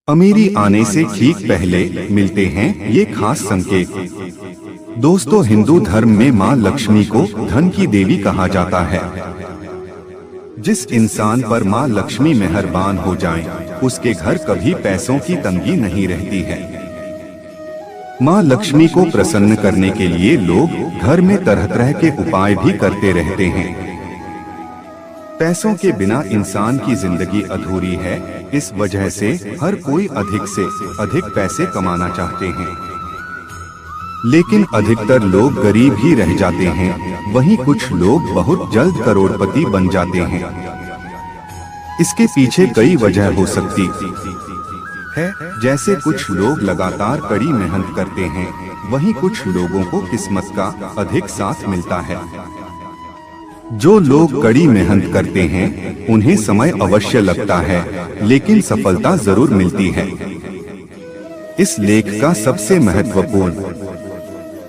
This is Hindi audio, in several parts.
अमीरी आने से ठीक पहले मिलते हैं ये खास संकेत। दोस्तों, हिंदू धर्म में माँ लक्ष्मी को धन की देवी कहा जाता है। जिस इंसान पर माँ लक्ष्मी मेहरबान हो जाएं, उसके घर कभी पैसों की तंगी नहीं रहती है। माँ लक्ष्मी को प्रसन्न करने के लिए लोग घर में तरह तरह के उपाय भी करते रहते हैं। पैसों के बिना इंसान की जिंदगी अधूरी है, इस वजह से हर कोई अधिक से अधिक पैसे कमाना चाहते हैं। लेकिन अधिकतर लोग गरीब ही रह जाते हैं, वहीं कुछ लोग बहुत जल्द करोड़पति बन जाते हैं। इसके पीछे कई वजह हो सकती है, जैसे कुछ लोग लगातार कड़ी मेहनत करते हैं, वहीं कुछ लोगों को किस्मत का अधिक साथ मिलता है। जो लोग कड़ी मेहनत करते हैं, उन्हें समय अवश्य लगता है, लेकिन सफलता जरूर मिलती है। इस लेख का सबसे महत्वपूर्ण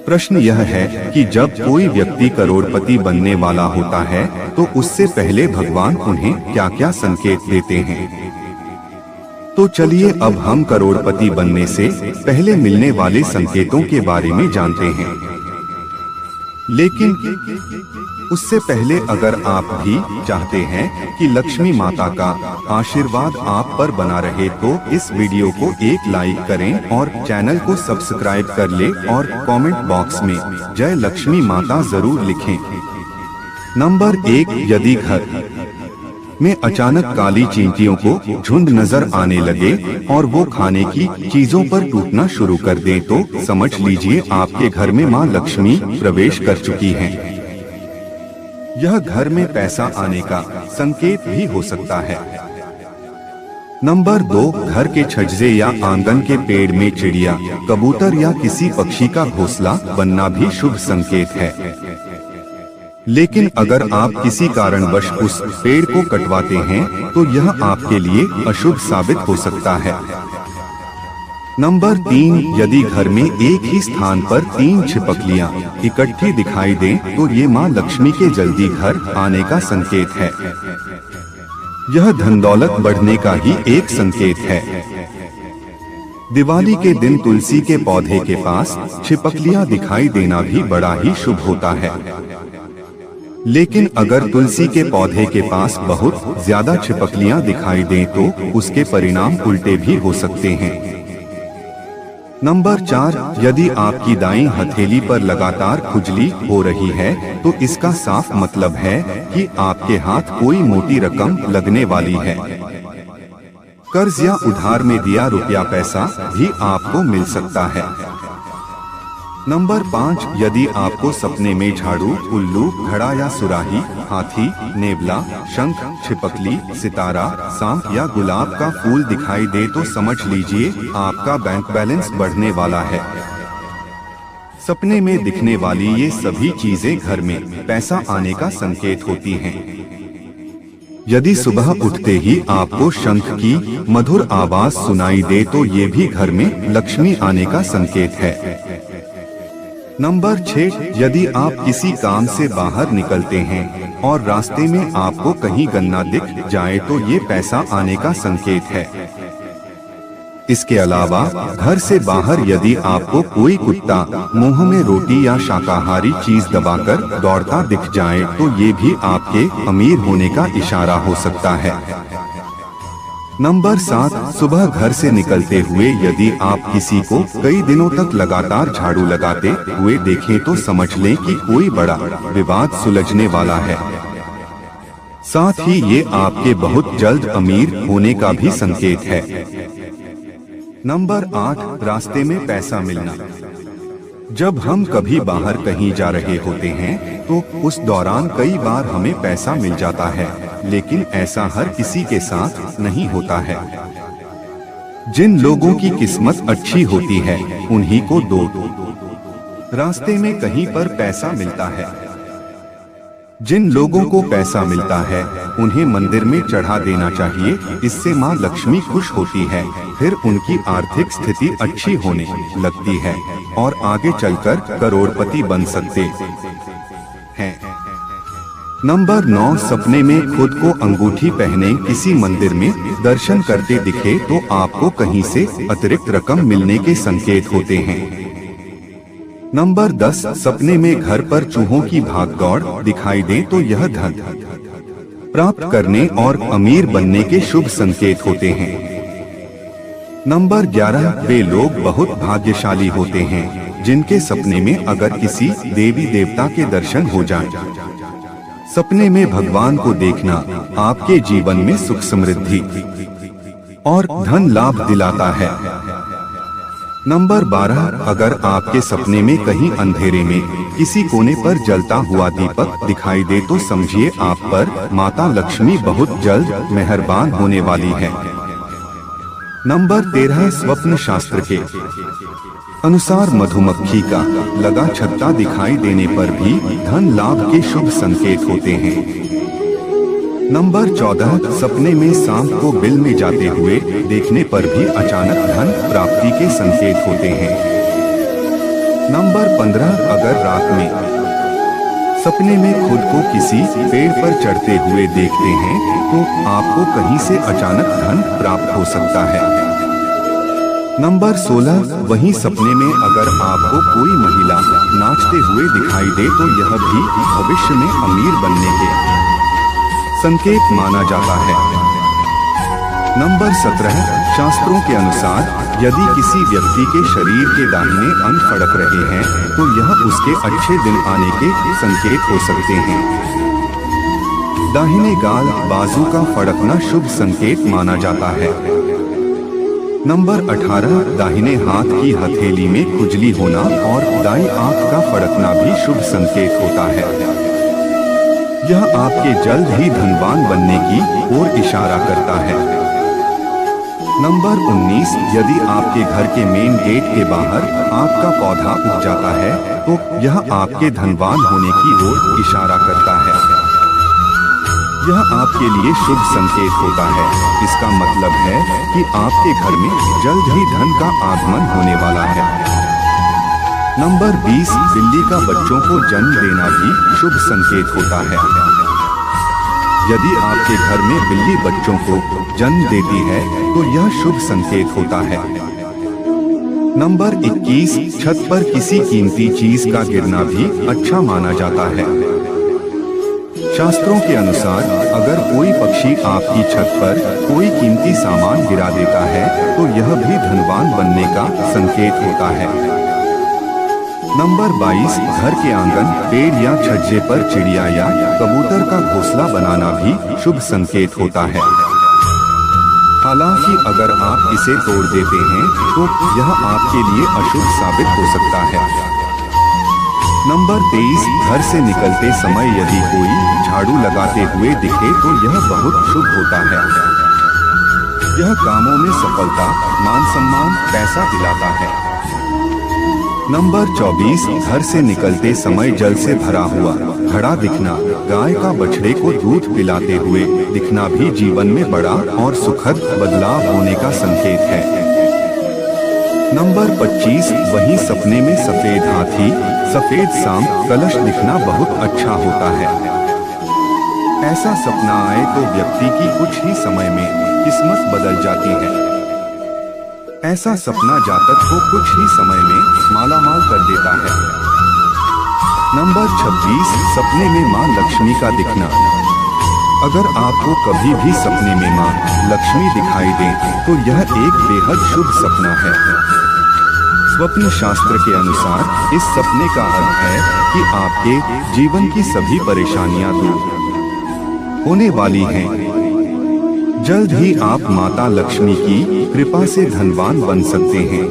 प्रश्न यह है कि जब कोई व्यक्ति करोड़पति बनने वाला होता है, तो उससे पहले भगवान उन्हें क्या क्या संकेत देते हैं। तो चलिए अब हम करोड़पति बनने से पहले मिलने वाले संकेतों के बारे में जानते हैं। लेकिन उससे पहले अगर आप भी चाहते हैं कि लक्ष्मी माता का आशीर्वाद आप पर बना रहे, तो इस वीडियो को एक लाइक करें और चैनल को सब्सक्राइब कर ले और कमेंट बॉक्स में जय लक्ष्मी माता जरूर लिखें। नंबर 1, यदि घर में अचानक काली चींटियों को झुंड नजर आने लगे और वो खाने की चीजों पर टूटना शुरू कर दें, तो समझ लीजिए आपके घर में माँ लक्ष्मी प्रवेश कर चुकी हैं। यह घर में पैसा आने का संकेत भी हो सकता है। नंबर 2, घर के छज्जे या आंगन के पेड़ में चिड़िया, कबूतर या किसी पक्षी का घोंसला बनना भी शुभ संकेत है। लेकिन अगर आप किसी कारणवश उस पेड़ को कटवाते हैं, तो यह आपके लिए अशुभ साबित हो सकता है। नंबर 3, यदि घर में एक ही स्थान पर 3 छिपकलियां इकट्ठी दिखाई दें, तो ये माँ लक्ष्मी के जल्दी घर आने का संकेत है। यह धन दौलत बढ़ने का ही एक संकेत है। दिवाली के दिन तुलसी के पौधे के पास छिपकलियां दिखाई देना भी बड़ा ही शुभ होता है। लेकिन अगर तुलसी के पौधे के पास बहुत ज्यादा छिपकलियां दिखाई दें, तो उसके परिणाम उल्टे भी हो सकते हैं। नंबर 4, यदि आपकी दाईं हथेली पर लगातार खुजली हो रही है, तो इसका साफ मतलब है कि आपके हाथ कोई मोटी रकम लगने वाली है। कर्ज या उधार में दिया रुपया पैसा भी आपको मिल सकता है। नंबर 5, यदि आपको सपने में झाड़ू, उल्लू, घड़ा या सुराही, हाथी, नेवला, शंख, छिपकली, सितारा, सांप या गुलाब का फूल दिखाई दे, तो समझ लीजिए आपका बैंक बैलेंस बढ़ने वाला है। सपने में दिखने वाली ये सभी चीजें घर में पैसा आने का संकेत होती हैं। यदि सुबह उठते ही आपको शंख की मधुर आवाज सुनाई दे, तो ये भी घर में लक्ष्मी आने का संकेत है। नंबर 6, यदि आप किसी काम से बाहर निकलते हैं और रास्ते में आपको कहीं गन्ना दिख जाए, तो ये पैसा आने का संकेत है। इसके अलावा घर से बाहर यदि आपको कोई कुत्ता मुंह में रोटी या शाकाहारी चीज दबाकर दौड़ता दिख जाए, तो ये भी आपके अमीर होने का इशारा हो सकता है। नंबर 7, सुबह घर से निकलते हुए यदि आप किसी को कई दिनों तक लगातार झाड़ू लगाते हुए देखें, तो समझ लें कि कोई बड़ा विवाद सुलझने वाला है। साथ ही ये आपके बहुत जल्द अमीर होने का भी संकेत है। नंबर 8, रास्ते में पैसा मिलना। जब हम कभी बाहर कहीं जा रहे होते हैं, तो उस दौरान कई बार हमें पैसा मिल जाता है, लेकिन ऐसा हर किसी के साथ नहीं होता है। जिन लोगों की किस्मत अच्छी होती है, उन्हीं को दो रास्ते में कहीं पर पैसा मिलता है। जिन लोगों को पैसा मिलता है, उन्हें मंदिर में चढ़ा देना चाहिए। इससे माँ लक्ष्मी खुश होती है, फिर उनकी आर्थिक स्थिति अच्छी होने लगती है और आगे चलकर करोड़पति बन सकते हैं। नंबर 9, सपने में खुद को अंगूठी पहने किसी मंदिर में दर्शन करते दिखे तो आपको कहीं से अतिरिक्त रकम मिलने के संकेत होते हैं। नंबर 10, सपने में घर पर चूहों की भागदौड़ दिखाई दे तो यह धन प्राप्त करने और अमीर बनने के शुभ संकेत होते हैं। नंबर 11, वे लोग बहुत भाग्यशाली होते हैं जिनके सपने में अगर किसी देवी देवता के दर्शन हो जाएं। सपने में भगवान को देखना आपके जीवन में सुख समृद्धि और धन लाभ दिलाता है। नंबर 12, अगर आपके सपने में कहीं अंधेरे में किसी कोने पर जलता हुआ दीपक दिखाई दे तो समझिए आप पर माता लक्ष्मी बहुत जल्द मेहरबान होने वाली है। नंबर 13, स्वप्न शास्त्र के अनुसार मधुमक्खी का लगा छत्ता दिखाई देने पर भी धन लाभ के शुभ संकेत होते हैं। नंबर 14, सपने में सांप को बिल में जाते हुए देखने पर भी अचानक धन प्राप्ति के संकेत होते हैं। नंबर 15, अगर रात में सपने में खुद को किसी पेड़ पर चढ़ते हुए देखते हैं तो आपको कहीं से अचानक धन प्राप्त हो सकता है। नंबर 16, वहीं सपने में अगर आपको कोई महिला नाचते हुए दिखाई दे तो यह भी भविष्य में अमीर बनने के संकेत माना जाता है। नंबर 17, शास्त्रों के अनुसार यदि किसी व्यक्ति के शरीर के दाहिने अंग फड़क रहे हैं तो यह उसके अच्छे दिन आने के संकेत हो सकते हैं। दाहिने गाल बाजू का फड़कना शुभ संकेत माना जाता है। नंबर 18, दाहिने हाथ की हथेली में खुजली होना और दाईं आंख का फड़कना भी शुभ संकेत होता है। यह आपके जल्द ही धनवान बनने की ओर इशारा करता है। नंबर 19, यदि आपके घर के मेन गेट के बाहर आम का पौधा उग जाता है तो यह आपके धनवान होने की ओर इशारा करता है। यह आपके लिए शुभ संकेत होता है। इसका मतलब है कि आपके घर में जल्द ही धन का आगमन होने वाला है। नंबर 20, बिल्ली का बच्चों को जन्म देना भी शुभ संकेत होता है। यदि आपके घर में बिल्ली बच्चों को जन्म देती है तो यह शुभ संकेत होता है। नंबर 21, छत पर किसी कीमती चीज का गिरना भी अच्छा माना जाता है। शास्त्रों के अनुसार अगर कोई पक्षी आपकी छत पर कोई कीमती सामान गिरा देता है तो यह भी धनवान बनने का संकेत होता है। नंबर 22, घर के आंगन, पेड़ या छज्जे पर चिड़िया या कबूतर का घोंसला बनाना भी शुभ संकेत होता है। हालांकि अगर आप इसे तोड़ देते हैं तो यह आपके लिए अशुभ साबित हो सकता है। नंबर 23, घर से निकलते समय यदि कोई झाड़ू लगाते हुए दिखे तो यह बहुत शुभ होता है। यह कामों में सफलता, मान सम्मान, पैसा दिलाता है। नंबर 24, घर से निकलते समय जल से भरा हुआ घड़ा दिखना, गाय का बछड़े को दूध पिलाते हुए दिखना भी जीवन में बड़ा और सुखद बदलाव होने का संकेत है। नंबर 25, वहीं सपने में सफेद हाथी, सफेद सांप, कलश दिखना बहुत अच्छा होता है। ऐसा सपना आए तो व्यक्ति की कुछ ही समय में किस्मत बदल जाती है। ऐसा सपना जातक को कुछ ही समय में मालामाल कर देता है। नंबर 26, सपने में मां लक्ष्मी का दिखना। अगर आपको कभी भी सपने में मां लक्ष्मी दिखाई दे तो यह एक बेहद शुभ सपना है। स्वप्न शास्त्र के अनुसार इस सपने का अर्थ है कि आपके जीवन की सभी परेशानियां दूर होने वाली हैं। जल्द ही आप माता लक्ष्मी की कृपा से धनवान बन सकते हैं।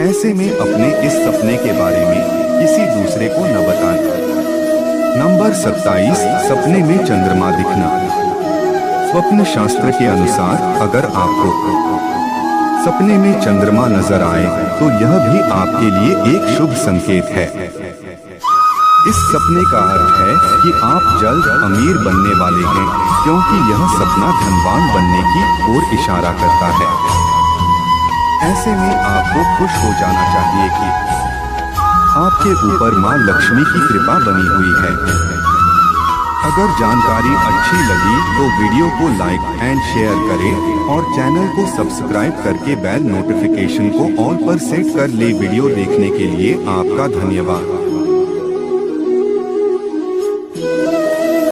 ऐसे में अपने इस सपने के बारे में किसी दूसरे को न बताएं। नंबर 27, सपने में चंद्रमा दिखना। स्वप्न शास्त्र के अनुसार अगर आपको सपने में चंद्रमा नजर आए तो यह भी आपके लिए एक शुभ संकेत है। इस सपने का अर्थ है कि आप जल्द अमीर बनने वाले हैं, क्योंकि यह सपना धनवान बनने की ओर इशारा करता है। ऐसे में आपको खुश हो जाना चाहिए कि आपके ऊपर मां लक्ष्मी की कृपा बनी हुई है। अगर जानकारी अच्छी लगी तो वीडियो को लाइक एंड शेयर करें और चैनल को सब्सक्राइब करके बेल नोटिफिकेशन को ऑल पर सेट कर ले। वीडियो देखने के लिए आपका धन्यवाद।